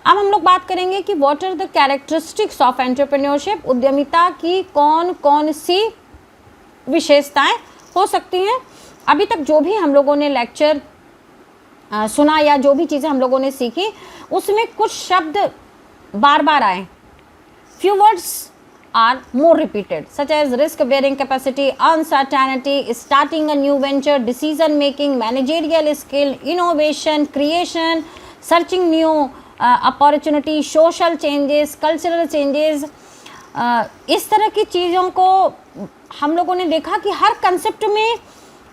अब हम लोग बात करेंगे कि what are the characteristics of entrepreneurship, उद्यमिता की कौन कौन सी विशेषताएं हो सकती हैं। अभी तक जो भी हम लोगों ने लेक्चर सुना या जो भी चीज़ें हम लोगों ने सीखी उसमें कुछ शब्द बार बार आए, few words are more repeated such as risk bearing capacity, uncertainty, starting a new venture, decision making, managerial skill, innovation, creation, searching new opportunity, social changes, cultural changes। इस तरह की चीज़ों को हम लोगों ने देखा कि हर कंसेप्ट में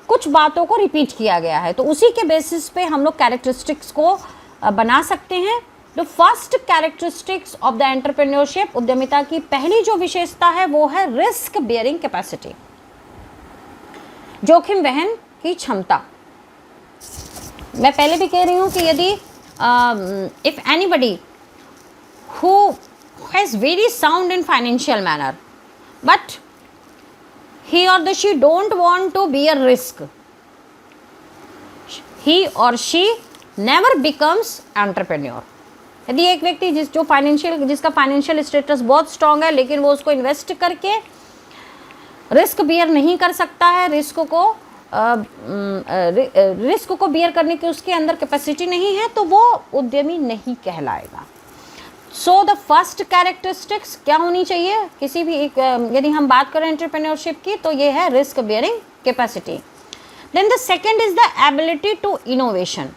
कुछ बातों को रिपीट किया गया है, तो उसी के बेसिस पे हम लोग कैरेक्टरिस्टिक्स को बना सकते हैं। The first characteristics of the entrepreneurship, उद्यमिता की पहली जो विशेषता है वो है रिस्क बियरिंग कैपेसिटी, जोखिम वहन की क्षमता। मैं पहले भी कह रही हूँ कि यदि if anybody who has very sound in financial manner but he or she don't want to bear risk, he or she never becomes entrepreneur। यदि एक व्यक्ति जिसका फाइनेंशियल स्टेटस बहुत स्ट्रांग है लेकिन वो उसको इन्वेस्ट करके रिस्क बियर नहीं कर सकता है, रिस्क को बियर करने की उसके अंदर कैपेसिटी नहीं है, तो वो उद्यमी नहीं कहलाएगा। सो द फर्स्ट कैरेक्टरिस्टिक्स क्या होनी चाहिए किसी भी एक, यदि हम बात करें एंटरप्रेन्योरशिप की, तो ये है risk bearing capacity. Then the second is the ability to innovation,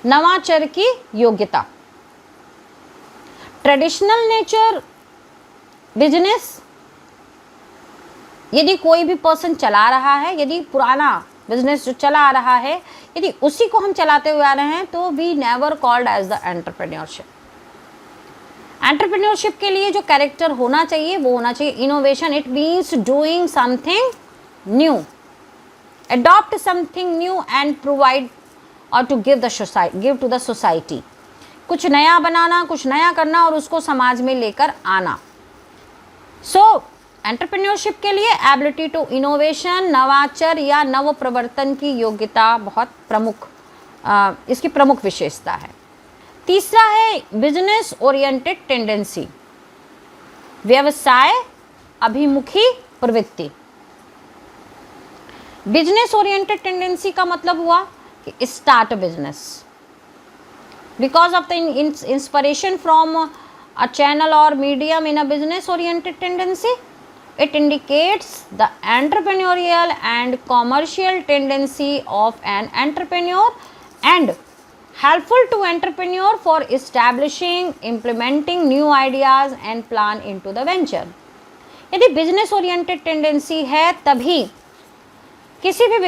नवाचार की योग्यता। ट्रेडिशनल नेचर बिजनेस यदि कोई भी पर्सन चला रहा है, यदि पुराना बिजनेस जो चला आ रहा है यदि उसी को हम चलाते हुए आ रहे हैं, तो we never called as the entrepreneurship. Entrepreneurship के लिए जो कैरेक्टर होना चाहिए वो होना चाहिए innovation. It means doing something new, adopt something new and provide और to give to the society. कुछ नया बनाना, कुछ नया करना और उसको समाज में लेकर आना। सो एंटरप्रेन्योरशिप के लिए एबिलिटी टू इनोवेशन, नवाचार या नव प्रवर्तन की योग्यता बहुत प्रमुख, इसकी प्रमुख विशेषता है। तीसरा है बिजनेस ओरिएंटेड टेंडेंसी, व्यवसाय अभिमुखी प्रवृत्ति। बिजनेस ओरिएंटेड टेंडेंसी का मतलब हुआ कि start business because of the inspiration from a channel और medium in a business oriented tendency. It indicates the entrepreneurial and commercial tendency of an entrepreneur and helpful to entrepreneur for establishing, implementing new ideas and plan into the venture। यदि business oriented tendency है तभी किसी भी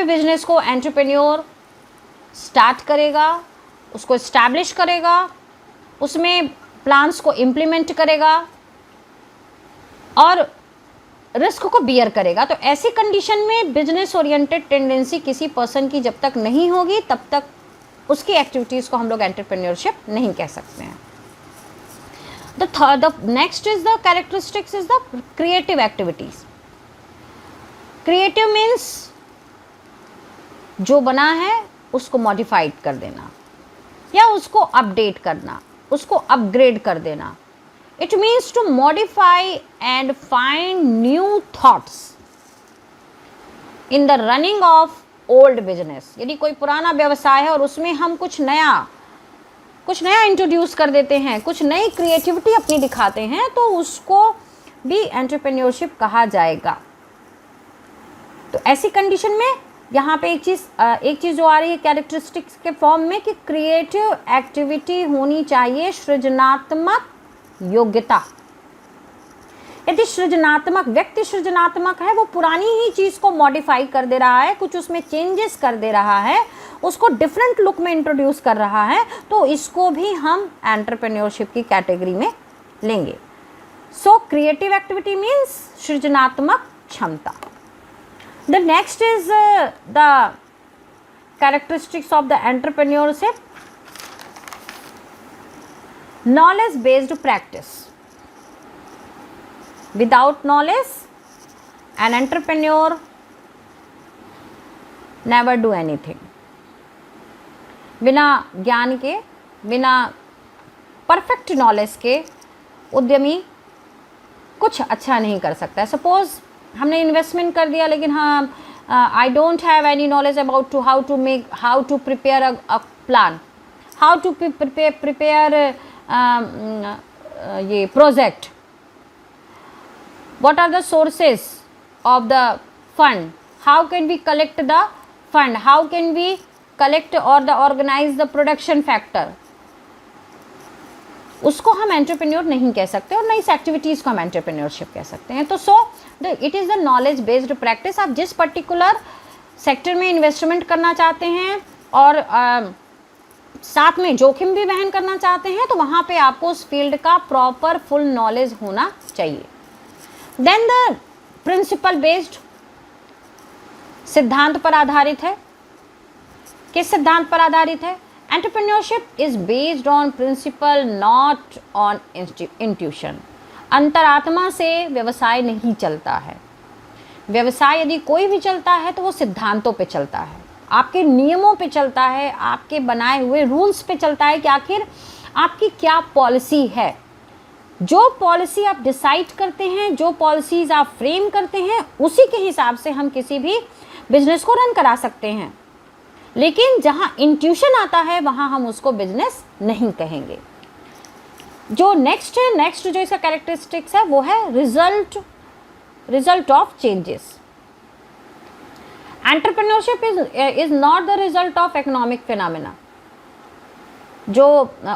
business को entrepreneur start करेगा, उसको establish करेगा, उसमें प्लान्स को इम्प्लीमेंट करेगा और रिस्क को बियर करेगा। तो ऐसी कंडीशन में बिजनेस ओरिएंटेड टेंडेंसी किसी पर्सन की जब तक नहीं होगी तब तक उसकी एक्टिविटीज़ को हम लोग एंटरप्रेन्योरशिप नहीं कह सकते हैं। The next is the characteristics is the creative activities. Creative means जो बना है उसको मॉडिफाइड कर देना या उसको अपडेट करना, उसको अपग्रेड कर देना। It means to modify and find new thoughts in the running of old business। यदि कोई पुराना व्यवसाय है और उसमें हम कुछ नया इंट्रोड्यूस कर देते हैं, कुछ नई क्रिएटिविटी अपनी दिखाते हैं, तो उसको भी एंटरप्रेन्योरशिप कहा जाएगा। तो ऐसी कंडीशन में यहाँ पे एक चीज़ जो आ रही है कैरेक्टरिस्टिक्स के फॉर्म में कि क्रिएटिव एक्टिविटी होनी चाहिए, सृजनात्मक योग्यता। यदि व्यक्ति सृजनात्मक है, वो पुरानी ही चीज़ को मॉडिफाई कर दे रहा है, कुछ उसमें चेंजेस कर दे रहा है, उसको डिफरेंट लुक में इंट्रोड्यूस कर रहा है, तो इसको भी हम एंटरप्रेन्योरशिप की कैटेगरी में लेंगे। सो क्रिएटिव एक्टिविटी मीन्स सृजनात्मक क्षमता। The next is the characteristics of the entrepreneurship, knowledge based practice। Without knowledge an entrepreneur never do anything। बिना ज्ञान के, बिना परफेक्ट नॉलेज के उद्यमी कुछ अच्छा नहीं कर सकता है। सपोज हमने इन्वेस्टमेंट कर दिया, लेकिन हाँ I don't have any knowledge about to how to prepare a plan, how to prepare ये project, what are the sources of the fund, how can we collect the fund, how can we collect or the organize the production factor, उसको हम entrepreneur नहीं कह सकते और नई activities को हम एंटरप्रेन्योरशिप कह सकते हैं। तो it is the knowledge based practice. आप जिस पर्टिकुलर सेक्टर में इन्वेस्टमेंट करना चाहते हैं और साथ में जोखिम भी वहन करना चाहते हैं, तो वहाँ पे आपको उस फील्ड का प्रॉपर फुल नॉलेज होना चाहिए। देन द प्रिंसिपल बेस्ड, सिद्धांत पर आधारित है। किस सिद्धांत पर आधारित है? Entrepreneurship is based on principle, not on intuition. अंतरात्मा से व्यवसाय नहीं चलता है। व्यवसाय यदि कोई भी चलता है तो वो सिद्धांतों पे चलता है, आपके नियमों पे चलता है, आपके बनाए हुए रूल्स पे चलता है कि आखिर आपकी क्या पॉलिसी है। जो पॉलिसी आप डिसाइड करते हैं, जो पॉलिसीज आप फ्रेम करते हैं, उसी के हिसाब से हम किसी भी बिजनेस को रन करा सकते हैं। लेकिन जहां इंट्यूशन आता है वहां हम उसको बिजनेस नहीं कहेंगे। जो नेक्स्ट जो इसका कैरेक्टरिस्टिक्स है वो है result of changes. Entrepreneurship is not the result of economic phenomena. जो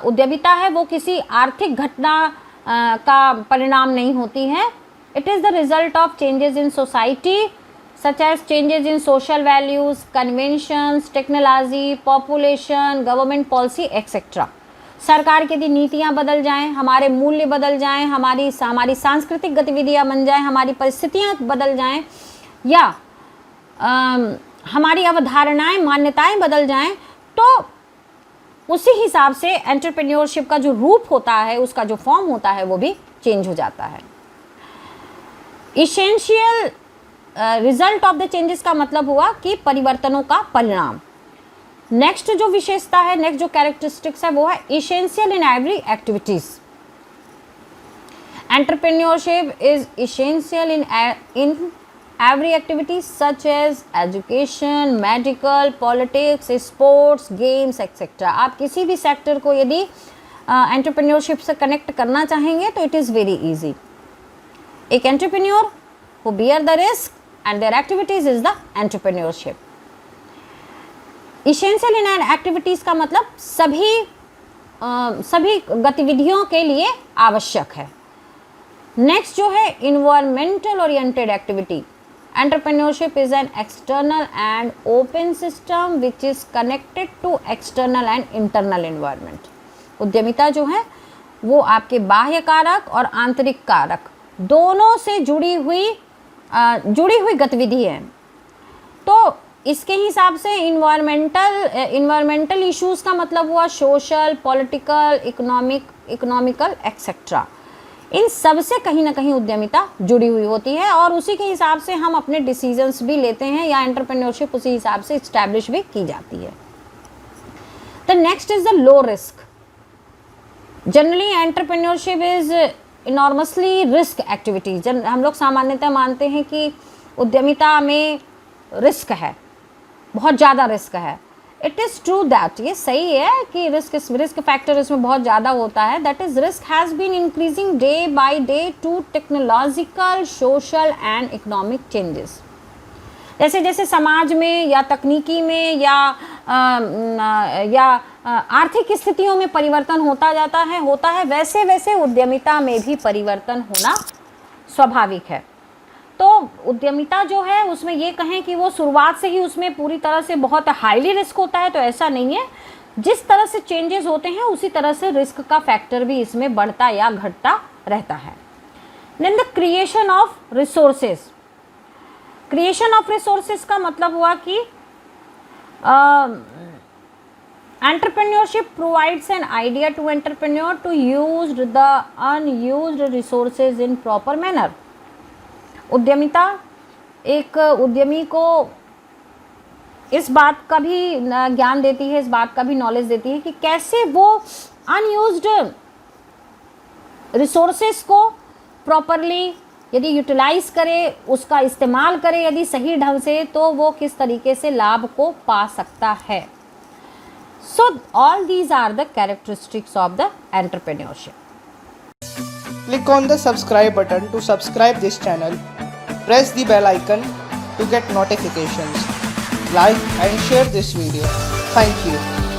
उद्यमिता है वो किसी आर्थिक घटना का परिणाम नहीं होती है। It is the result of changes in society, such as changes in social values, conventions, technology, population, government policy etcetera. सरकार की यदि नीतियाँ बदल जाएं, हमारे मूल्य बदल जाएं, हमारी सांस्कृतिक गतिविधियाँ बन जाएं, हमारी परिस्थितियाँ बदल जाएं, या हमारी अवधारणाएं, मान्यताएं बदल जाएं, तो उसी हिसाब से एंटरप्रेन्योरशिप का जो रूप होता है, उसका जो फॉर्म होता है, वो भी चेंज हो जाता है। Essential result of the changes का मतलब हुआ कि परिवर्तनों का परिणाम। नेक्स्ट जो विशेषता है, नेक्स्ट जो कैरेक्टरिस्टिक्स है, वो है essential in every activities. Entrepreneurship is essential in every activity such as education, medical, politics, sports, games, etc. आप किसी भी सेक्टर को यदि एंटरप्रेन्योरशिप से कनेक्ट करना चाहेंगे तो इट इज़ वेरी इजी। एक entrepreneur who bear the risk and their activities is the entrepreneurship. Essential in activities का मतलब सभी गतिविधियों के लिए आवश्यक है। नेक्स्ट जो है environmental oriented activity. Entrepreneurship is an external and open system which is connected to external and internal environment. उद्यमिता जो है वो आपके बाह्य कारक और आंतरिक कारक दोनों से जुड़ी हुई गतिविधि है। तो इसके हिसाब से इन्वायरमेंटल इश्यूज़ का मतलब हुआ सोशल, पॉलिटिकल, इकोनॉमिकल एक्सेट्रा। इन सब से कहीं ना कहीं उद्यमिता जुड़ी हुई होती है और उसी के हिसाब से हम अपने डिसीजंस भी लेते हैं या एंटरप्रेन्योरशिप उसी हिसाब से इस्टेब्लिश भी की जाती है। The next is the low risk. Generally entrepreneurship is enormously risk activities. हम लोग सामान्यतः मानते हैं कि उद्यमिता में रिस्क है, बहुत ज़्यादा रिस्क है। इट इज़ ट्रू दैट, ये सही है कि रिस्क फैक्टर इसमें बहुत ज़्यादा होता है। That is risk has been increasing day by day to technological, social and economic changes. जैसे जैसे समाज में या तकनीकी में या आर्थिक स्थितियों में परिवर्तन होता है, वैसे वैसे उद्यमिता में भी परिवर्तन होना स्वाभाविक है। तो उद्यमिता जो है उसमें ये कहें कि वो शुरुआत से ही उसमें पूरी तरह से बहुत हाईली रिस्क होता है, तो ऐसा नहीं है। जिस तरह से चेंजेस होते हैं उसी तरह से रिस्क का फैक्टर भी इसमें बढ़ता या घटता रहता है। Then the creation of resources. Creation of resources का मतलब हुआ कि entrepreneurship provides an idea to entrepreneur to use the unused resources in proper manner. उद्यमिता एक उद्यमी को इस बात का भी ज्ञान देती है, इस बात का भी नॉलेज देती है कि कैसे वो अनयूज्ड रिसोर्सेस को प्रॉपरली यदि यूटिलाइज करे, उसका इस्तेमाल करे यदि सही ढंग से, तो वो किस तरीके से लाभ को पा सकता है। So all these are the characteristics of the entrepreneurship. Click on the subscribe button to subscribe this channel. Press the bell icon to get notifications. Like and share this video. Thank you.